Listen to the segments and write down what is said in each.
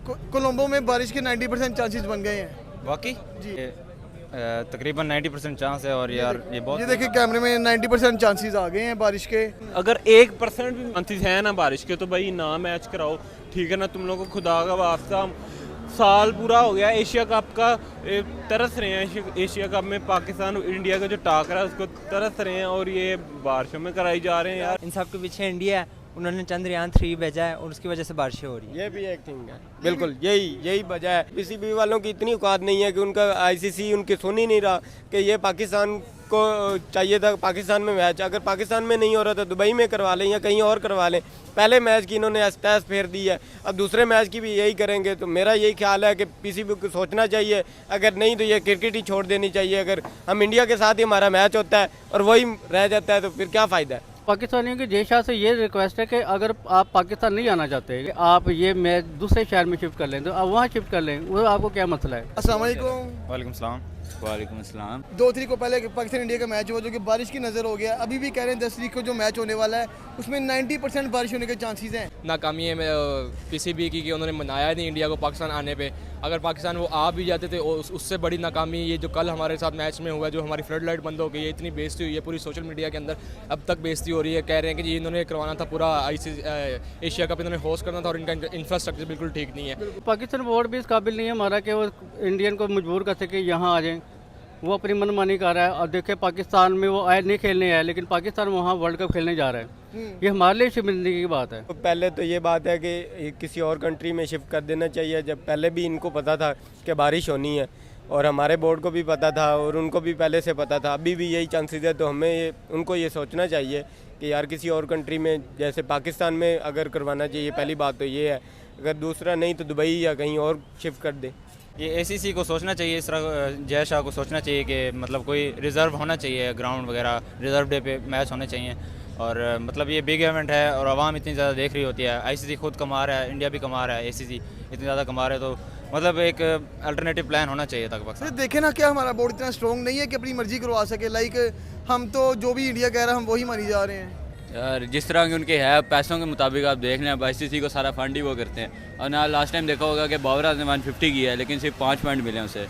कोलंबो में बारिश के 90% चांसेस बन गए हैं। वाकई जी। तकरीबन 90% चांस है। और यार ये बहुत ये देखिए कैमरे में 90% चांसेस आ गए हैं बारिश के। अगर 1% भी चांसेस है ना बारिश के तो भाई ना मैच कराओ, ठीक है ना। तुम लोगों को खुदा का वास्ता, साल पूरा हो गया एशिया कप का, तरस रहे हैं एशिया कप में पाकिस्तान इंडिया का जो टाकरा है उसको तरस रहे हैं, और ये बारिशों में कराई जा रहे हैं यार। इन सब के पीछे इंडिया है, उन्होंने चंद्रयान 3 भेजा है और उसकी वजह से बारिशें हो रही है। ये भी एक थिंग है, बिल्कुल यही वजह है। पीसीबी वालों की इतनी औकात नहीं है कि उनका आईसीसी उनकी सुन ही नहीं रहा कि ये पाकिस्तान को चाहिए था पाकिस्तान में मैच। अगर पाकिस्तान में नहीं हो रहा तो दुबई में करवा लें या कहीं और करवा लें। पहले मैच की इन्होंने तहस फेर दी है, अब दूसरे मैच की भी यही करेंगे। तो मेरा यही ख्याल है कि पीसीबी को सोचना चाहिए, अगर नहीं तो ये क्रिकेट ही छोड़ देनी चाहिए। अगर हम इंडिया के साथ ही हमारा मैच होता है और वही रह जाता है तो फिर क्या फ़ायदा है। पाकिस्तानियों की जय शाह से ये रिक्वेस्ट है कि अगर आप पाकिस्तान नहीं आना चाहते, आप ये मैच दूसरे शहर में शिफ्ट कर लें, तो आप वहाँ शिफ्ट कर लें, वो आपको क्या मसला है। अस्सलाम वालेकुम। वालेकुम सलाम। वालेकुम अस्सलाम। 2 तारीख को पहले पाकिस्तान इंडिया का मैच हुआ जो कि बारिश की नज़र हो गया। अभी भी कह रहे हैं 10 तारीख को जो मैच होने वाला है उसमें 90% बारिश होने के चांसेस हैं। नाकामी है पीसीबी की कि उन्होंने मनाया नहीं इंडिया को पाकिस्तान आने पे। अगर पाकिस्तान वो आ भी जाते थे उससे बड़ी नाकामी ये जो कल हमारे साथ मैच में हुआ, जो हमारी फ्लड लाइट बंद हो गई है, इतनी बेइज्जती हुई है पूरी सोशल मीडिया के अंदर, अब तक बेइज्जती हो रही है। कह रहे हैं कि जी इन्होंने करवाना था पूरा एशिया कप, इन्होंने होस्ट करना था और इनका इंफ्रास्ट्रक्चर बिल्कुल ठीक नहीं है। पाकिस्तान बोर्ड भी इस काबिल नहीं है हमारा कि वो इंडियन को मजबूर कर सके यहाँ आ जाएं। वो अपनी मनमानी कर रहा है। और देखे पाकिस्तान में वो आए नहीं खेलने आए, लेकिन पाकिस्तान वहाँ वर्ल्ड कप खेलने जा रहा है। ये हमारे लिए शर्मिंदगी की बात है। तो पहले तो ये बात है कि किसी और कंट्री में शिफ्ट कर देना चाहिए, जब पहले भी इनको पता था कि बारिश होनी है और हमारे बोर्ड को भी पता था और उनको भी पहले से पता था। अभी भी यही चांसेस है, तो हमें उनको ये सोचना चाहिए कि यार किसी और कंट्री में जैसे पाकिस्तान में अगर करवाना चाहिए। पहली बात तो ये है, अगर दूसरा नहीं तो दुबई या कहीं और शिफ्ट कर दे। ये एसीसी को सोचना चाहिए, इस तरह जय शाह को सोचना चाहिए कि मतलब कोई रिज़र्व होना चाहिए, ग्राउंड वगैरह रिज़र्व डे पे मैच होने चाहिए। और मतलब ये बिग इवेंट है और आवाम इतनी ज़्यादा देख रही होती है। आईसीसी खुद कमा रहा है, इंडिया भी कमा रहा है, एसीसी इतनी ज़्यादा कमा रहे, तो मतलब एक अल्टरनेटिव प्लान होना चाहिए था पाकिस्तान। देखे ना क्या हमारा बोर्ड इतना स्ट्रॉन्ग नहीं है कि अपनी मर्जी करवा सके। लाइक हम तो जो भी इंडिया कह रहा है हम वही मानी जा रहे हैं यार। जिस तरह के उनके है पैसों के मुताबिक आप देख लें, आईसीसी को सारा फंड ही वो करते हैं। और ना लास्ट टाइम देखा होगा कि बाबर आजम ने 150 किया है लेकिन सिर्फ 5 पॉइंट मिले उसे,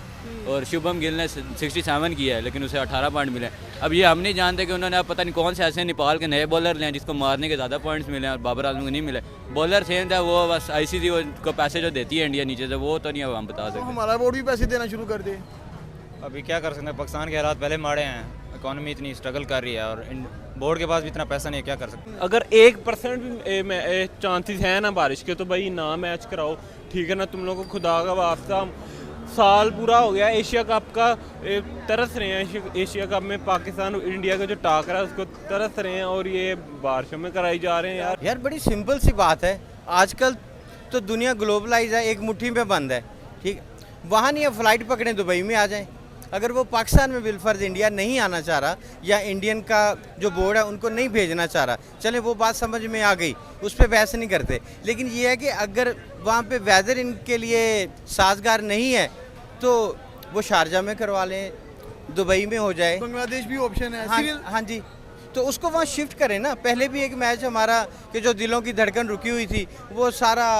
और शुभम गिल ने 67 किया है लेकिन उसे 18 पॉइंट मिले। अब ये हम नहीं जानते कि उन्होंने अब पता नहीं कौन से ऐसे नेपाल के नए बॉलर लें जिसको मारने के ज़्यादा पॉइंट्स मिले और बाबर आजम को नहीं मिले। बॉलर सेम था, वो बस आईसीसी को पैसे जो देती है इंडिया नीचे से, वो तो नहीं हम बता तो सकते। हमारा बोर्ड भी पैसे देना शुरू कर दे। अभी क्या कर सकते हैं, पाकिस्तान के हालात पहले माड़े हैं, इकॉनमी इतनी स्ट्रगल कर रही है और बोर्ड के पास भी इतना पैसा नहीं है, क्या कर सकते हैं। अगर 1% भी चांसेस है ना बारिश के तो भाई ना मैच कराओ, ठीक है ना। तुम लोगों को खुदा का वास्ता, साल पूरा हो गया एशिया कप का, तरस रहे हैं एशिया कप में पाकिस्तान इंडिया का जो टाकरा है उसको तरस रहे हैं, और ये बारिशों में कराई जा रहे हैं यार। बड़ी सिंपल सी बात है, आजकल तो दुनिया ग्लोबलाइज है, एक मुट्ठी में बंद है, ठीक। वहाँ नहीं है, फ़्लाइट पकड़ें दुबई में आ जाएं। अगर वो पाकिस्तान में बिलफर्ज इंडिया नहीं आना चाह रहा या इंडियन का जो बोर्ड है उनको नहीं भेजना चाह रहा, चले वो बात समझ में आ गई, उस पर बहस नहीं करते। लेकिन ये है कि अगर वहाँ पे वेदर इनके लिए साजगार नहीं है तो वो शारजा में करवा लें, दुबई में हो जाए, बांग्लादेश भी ऑप्शन है। हाँ जी, तो उसको वहाँ शिफ्ट करें ना। पहले भी एक मैच हमारा कि जो दिलों की धड़कन रुकी हुई थी वो सारा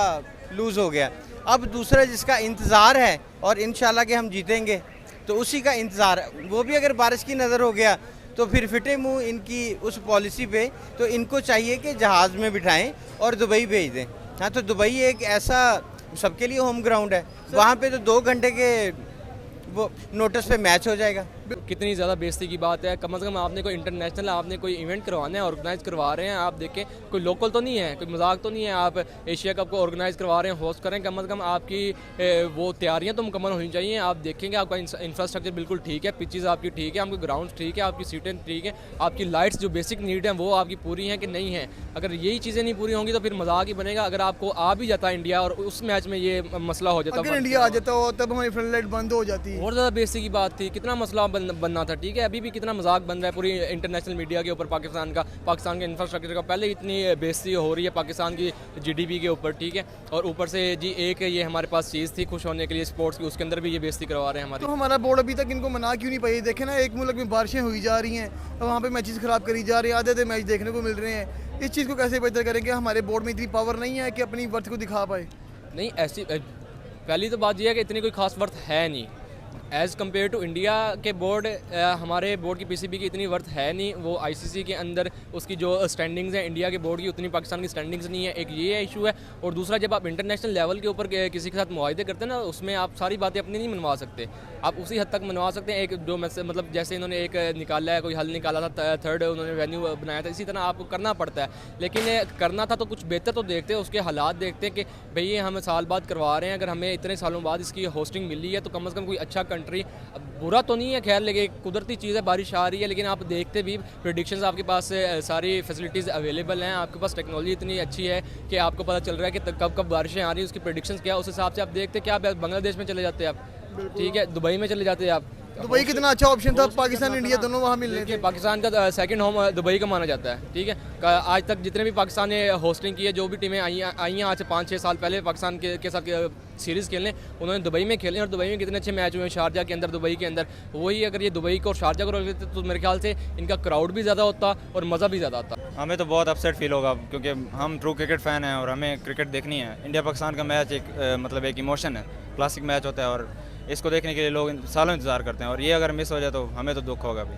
लूज़ हो गया। अब दूसरा जिसका इंतज़ार है और इंशाल्लाह कि हम जीतेंगे तो उसी का इंतज़ार, वो भी अगर बारिश की नज़र हो गया तो फिर फिटे मुंह इनकी उस पॉलिसी पे, तो इनको चाहिए कि जहाज़ में बिठाएं और दुबई भेज दें। हाँ, तो दुबई एक ऐसा सबके लिए होम ग्राउंड है, वहाँ पे तो 2 घंटे के वो नोटिस पे मैच हो जाएगा। कितनी ज़्यादा बेइज्जती की बात है। कम से कम आपने कोई इंटरनेशनल आपने कोई इवेंट करवाना है, ऑर्गेनाइज करवा रहे हैं, आप देखें कोई लोकल तो नहीं है, कोई मजाक तो नहीं है। आप एशिया कप को ऑर्गेनाइज करवा रहे हैं, होस्ट करें, कम से कम आपकी वो तैयारियां तो मुकम्मल होनी चाहिए। आप देखेंगे आपका इंफ्रास्ट्रक्चर बिल्कुल ठीक है, पिचेज़ आपकी ठीक है, आपके ग्राउंड ठीक है, आपकी सीटें ठीक है, आपकी लाइट्स जो बेसिक नीड हैं वो आपकी पूरी हैं कि नहीं है। अगर यही चीज़ें नहीं पूरी होंगी तो फिर मजाक ही बनेगा। अगर आपको आ भी जाता है इंडिया और उस मैच में ये मसला हो जाता, अगर इंडिया आ जाता हो तब हमारी फ्लड लाइट बंद हो जाती है। और ज़्यादा बेइज्जती की बात थी, कितना मसला बनना था, ठीक है। अभी भी कितना मजाक बन रहा है पूरी इंटरनेशनल मीडिया के ऊपर पाकिस्तान का, पाकिस्तान के इंफ्रास्ट्रक्चर का। पहले इतनी बेइज्जती हो रही है पाकिस्तान की जीडीपी के ऊपर, ठीक है, और ऊपर से जी एक ये हमारे पास चीज़ थी खुश होने के लिए स्पोर्ट्स की, उसके अंदर भी ये बेइज्जती करवा रहे हैं हमारी। तो हमारा बोर्ड अभी तक इनको मना क्यों नहीं पाई? देखे ना, एक मुल्क में बारिशें हुई जा रही हैं और वहाँ पे मैचेस ख़राब करी जा रही हैं, आधे मैच देखने को मिल रहे हैं। इस चीज़ को कैसे बेहतर करेंगे? हमारे बोर्ड में इतनी पावर नहीं है कि अपनी वर्थ को दिखा पाए। नहीं, ऐसी पहली तो बात यह है कि इतनी कोई खास वर्थ है नहीं एज़ कम्पेयर टू इंडिया के बोर्ड। हमारे बोर्ड की पीसीबी की इतनी वर्थ है नहीं, वो आईसीसी के अंदर उसकी जो स्टैंडिंग्स हैं इंडिया के बोर्ड की उतनी पाकिस्तान की स्टैंडिंग्स नहीं है, एक ये इशू है। और दूसरा, जब आप इंटरनेशनल लेवल के ऊपर किसी के साथ मुआहदे करते हैं ना, उसमें आप सारी बातें अपनी नहीं मनवा सकते, आप उसी हद तक मनवा सकते हैं। एक जो मतलब जैसे इन्होंने एक निकाला है, कोई हल निकाला था, थर्ड उन्होंने वेन्यू बनाया था, इसी तरह आपको करना पड़ता है। लेकिन करना था तो कुछ बेहतर तो देखते, उसके हालात देखते कि भाई ये हम साल बाद करवा रहे हैं, अगर हमें इतने सालों बाद इसकी होस्टिंग मिली है तो कम से कम कोई अच्छा कंट्री, बुरा तो नहीं है खैर, लेकिन कुदरती चीज़ है, बारिश आ रही है, लेकिन आप देखते भी प्रेडिक्शंस आपके पास सारी फैसिलिटीज़ अवेलेबल हैं, आपके पास टेक्नोलॉजी इतनी अच्छी है कि आपको पता चल रहा है कि कब कब बारिशें आ रही हैं, उसकी प्रेडिक्शंस क्या है, उस हिसाब से आप देखते क्या आप बांग्लादेश में चले जाते हैं आप, ठीक है, दुबई में चले जाते हैं आप। दुबई कितना अच्छा ऑप्शन था, पाकिस्तान इंडिया दोनों वहाँ मिल रहे थे। पाकिस्तान का सेकंड होम दुबई का माना जाता है, ठीक है। आज तक जितने भी पाकिस्तान ने होस्टिंग की है, जो भी टीमें आई हैं आज से 5-6 साल पहले पाकिस्तान के साथ सीरीज़ खेलने, उन्होंने दुबई में खेले और दुबई में कितने अच्छे मैच हुए, शारजा के अंदर, दुबई के अंदर। वही अगर ये दुबई को और शारजा को रोक लेते तो मेरे ख्याल से इनका क्राउड भी ज़्यादा होता और मज़ा भी ज़्यादा आता। हमें तो बहुत अपसेट फील होगा क्योंकि हम ट्रू क्रिकेट फ़ैन हैं और हमें क्रिकेट देखनी है। इंडिया पाकिस्तान का मैच एक मतलब एक इमोशन है, क्लासिक मैच होता है और इसको देखने के लिए लोग सालों इंतज़ार करते हैं और ये अगर मिस हो जाए तो हमें तो दुख होगा भी।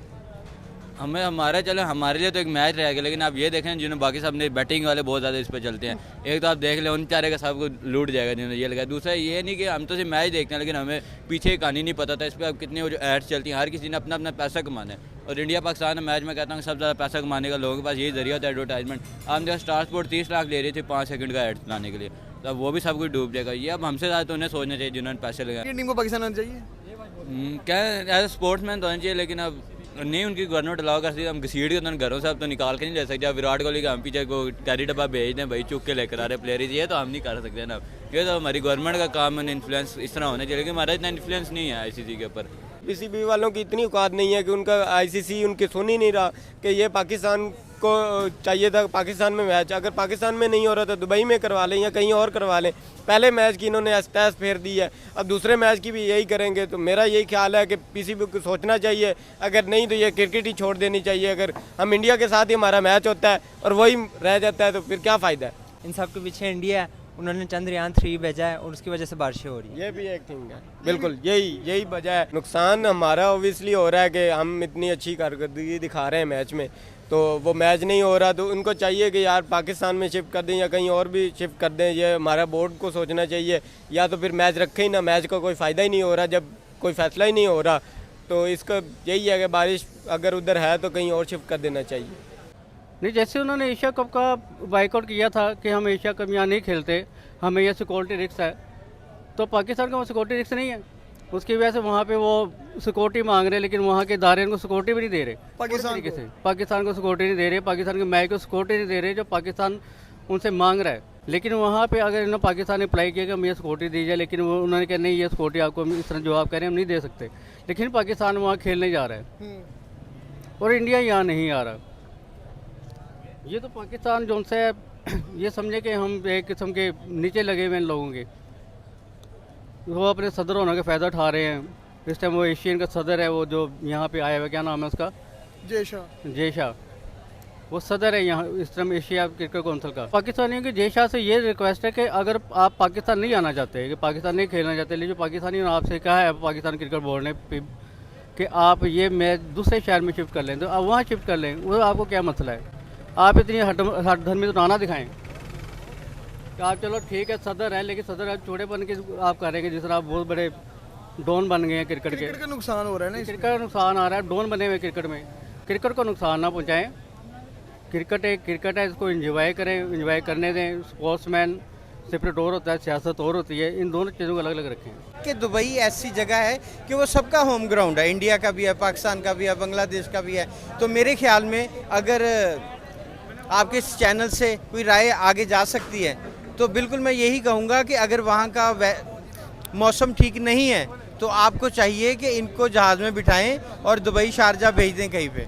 हमें हमारे लिए तो एक मैच रहेगा, लेकिन आप ये देखें जिन्होंने बाकी सब ने बैटिंग वाले बहुत ज़्यादा इस पर चलते हैं। एक तो आप देख लें उन चारे का सब को लूट जाएगा जिन्होंने ये लगाया। दूसरा ये नहीं कि हम तो सिर्फ मैच देखते हैं, लेकिन हमें पीछे की कहानी नहीं पता था, इस पर अब कितनी वो जो एड्स चलती हैं, हर किसी ने अपना अपना पैसा कमाना है। और इंडिया पाकिस्तान मैच में कहता हूँ सबसे ज़्यादा पैसा कमाने का लोगों के पास यही जरिया होता है, एडवर्टाइजमेंट। हम जो स्टार स्पोर्ट 30 लाख ले रही थी 5 सेकंड का एड लाने के लिए, तो अब वो भी सब कुछ डूब जाएगा। ये अब हमसे ज़्यादा तो उन्हें सोचना चाहिए जिन्होंने पैसे लगाए। टीम को पाकिस्तान आना चाहिए क्या एज स्पोर्ट्समैन तो होना चाहिए, लेकिन अब नहीं उनकी गवर्नमेंट अलाउ करती है। हम घसीट के उन्होंने घरों से अब तो निकाल के नहीं ले सकते। अब विराट कोहली का हम पीछे को कैरी डब्बा भेज दें, भाई चुक के लेकर आ रहे प्लेयर, ये तो हम नहीं कर सकते ना। ये तो हमारी गवर्नमेंट का काम है, इन्फ्लुएंस इस तरह होना चाहिए, लेकिन हमारा इतना इन्फ्लुएंस नहीं है आईसीसी के ऊपर। पीसीबी वालों की इतनी औकात नहीं है कि उनका आईसीसी उनकी सुन ही नहीं रहा कि ये पाकिस्तान को चाहिए था पाकिस्तान में मैच, अगर पाकिस्तान में नहीं हो रहा तो दुबई में करवा लें या कहीं और करवा लें। पहले मैच की इन्होंने तहस फेर दी है, अब दूसरे मैच की भी यही करेंगे। तो मेरा यही ख्याल है कि पीसीबी को सोचना चाहिए, अगर नहीं तो ये क्रिकेट ही छोड़ देनी चाहिए। अगर हम इंडिया के साथ ही हमारा मैच होता है और वही रह जाता है तो फिर क्या फ़ायदा है। इन सब के पीछे इंडिया है, उन्होंने चंद्रयान 3 भेजा है और उसकी वजह से बारिशें हो रही है। ये भी एक थिंग है, बिल्कुल यही वजह है। नुकसान हमारा ओबियसली हो रहा है कि हम इतनी अच्छी कारकर्दगी दिखा रहे हैं मैच में, तो वो मैच नहीं हो रहा तो उनको चाहिए कि यार पाकिस्तान में शिफ्ट कर दें या कहीं और भी शिफ्ट कर दें। ये हमारा बोर्ड को सोचना चाहिए, या तो फिर मैच रखे ही ना, मैच का कोई फ़ायदा ही नहीं हो रहा जब कोई फैसला ही नहीं हो रहा। तो इसका यही है कि बारिश अगर उधर है तो कहीं और शिफ्ट कर देना चाहिए। नहीं, जैसे उन्होंने एशिया कप का बाइकआउट किया था कि हम एशिया कप यहाँ नहीं खेलते, हमें यह सिक्योरिटी रिस्क है, तो पाकिस्तान का वो सिक्योरिटी रिस्क नहीं है, उसकी वजह से वहाँ पे वो सिक्योरिटी मांग रहे हैं, लेकिन वहाँ के इदारे उनको सिक्योरिटी भी नहीं दे रहे। पाकिस्तान से पाकिस्तान को सिक्योरिटी नहीं दे रहे, पाकिस्तान के मैच को सिक्योरिटी नहीं दे रहे जो पाकिस्तान उनसे मांग रहा है। लेकिन वहाँ पे अगर इन्होंने पाकिस्तान ने अप्लाई किया कि हमें सिक्योरिटी दीजिए, लेकिन वो उन्होंने कहा नहीं, ये सिक्योरिटी आपको इस तरह जो आप कह रहे हैं हम नहीं दे सकते। लेकिन पाकिस्तान वहाँ खेलने जा रहा है और इंडिया यहाँ नहीं आ रहा। ये तो पाकिस्तान जो उनसे ये समझे कि हम एक किस्म के नीचे लगे हुए इन लोगों के, वो अपने सदर होने का फ़ायदा उठा रहे हैं। इस टाइम वो एशियन का सदर है, वो जो यहाँ पे आया हुआ, क्या नाम है उसका, जय शाह, वो सदर है यहाँ इस टाइम एशिया क्रिकेट काउंसिल का। पाकिस्तानियों की जय शाह से ये रिक्वेस्ट है कि अगर आप पाकिस्तान नहीं आना चाहते, कि पाकिस्तान नहीं खेलना चाहते, लेकिन जो पाकिस्तानियों ने आपसे कहा है पाकिस्तान क्रिकेट बोर्ड ने कि आप ये मैच दूसरे शहर में शिफ्ट कर लें, तो आप वहाँ शिफ्ट कर लें। वो आपको क्या मसला है? आप इतनी हठधर्मी तो ना दिखाएं कि आप चलो ठीक है सदर है, लेकिन सदर आप छोटे बन के आप करेंगे जिस तरह आप बहुत बड़े डॉन बन गए हैं क्रिकेट के। क्रिकेट का नुकसान हो रहा है ना, क्रिकेट का नुकसान आ रहा है, डॉन बने हुए क्रिकेट में। क्रिकेट को नुकसान ना पहुँचाएँ, क्रिकेट है, इसको एंजॉय करें, एंजॉय करने दें। स्पोर्ट्समैन सेपरेट और होता है, सियासत और होती है, इन दोनों चीज़ों को अलग अलग रखें। कि दुबई ऐसी जगह है कि वो सबका होम ग्राउंड है, इंडिया का भी है, पाकिस्तान का भी है, बांग्लादेश का भी है। तो मेरे ख्याल में अगर आपके इस चैनल से कोई राय आगे जा सकती है तो बिल्कुल मैं यही कहूँगा कि अगर वहाँ का मौसम ठीक नहीं है तो आपको चाहिए कि इनको जहाज़ में बिठाएं और दुबई शारजा भेज दें कहीं पे।